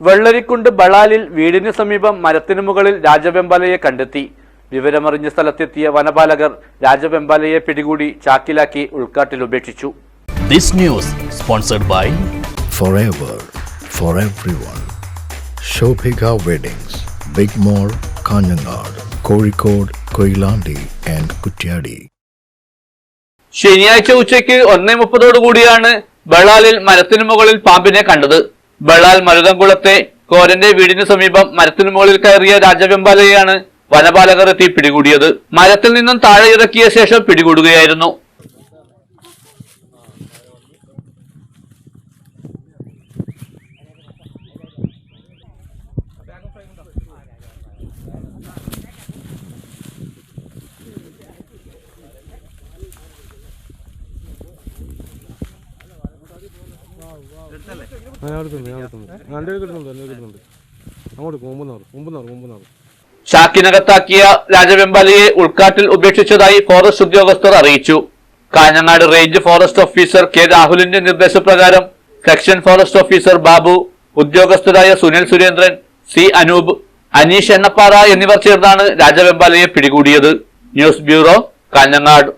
വെള്ളരിക്കുണ്ട് ബളാലിൽ വീടിന് സമീപം മരത്തിനു മുകളിൽ രാജവെമ്പാലയെ കണ്ടെത്തി. വിവരമറിഞ്ഞ സ്ഥലത്തെത്തിയ വനപാലകർ രാജവെമ്പാലയെ പിടികൂടി ചാക്കിലാക്കി ഉൾക്കാട്ടിൽ ഉപേക്ഷിച്ചു. This news sponsored by Forever for everyone. Shobhika Weddings, Big Mall, Kanangad, Kozhikode, Koilandi and Kutyadi. ശനിയാഴ്ച ഉച്ചയ്ക്ക് 1:30 കൂടിയാണ് ബളാലിൽ മരത്തിനു മുകളിൽ പാമ്പിനെ കണ്ടത്. ബളാൽ മരുതംകുളത്തെ കോരന്റെ വീടിന് സമീപം മരത്തിനു മുകളിൽ കയറിയ രാജവെമ്പാലയെയാണ് വനപാലകർ എത്തി പിടികൂടിയത്. മരത്തിൽ നിന്നും താഴെ ഇറക്കിയ ശേഷം പിടികൂടുകയായിരുന്നു. ഷാക്കിനകത്താക്കിയ രാജവെമ്പാലയെ ഉൾക്കാട്ടിൽ ഉപേക്ഷിച്ചതായി ഫോറസ്റ്റ് ഉദ്യോഗസ്ഥർ അറിയിച്ചു. Kanhangad range forest officer K രാഹുലിന്റെ നിർദ്ദേശപ്രകാരം സെക്ഷൻ ഫോറസ്റ്റ് ഓഫീസർ ബാബു, ഉദ്യോഗസ്ഥരായ സുനിൽ സുരേന്ദ്രൻ, സി അനൂപ്, അനീഷ് എണ്ണപ്പാറ എന്നിവർ ചേർന്നാണ് രാജവെമ്പാലയെ പിടികൂടിയത്. News bureau, Kanhangad.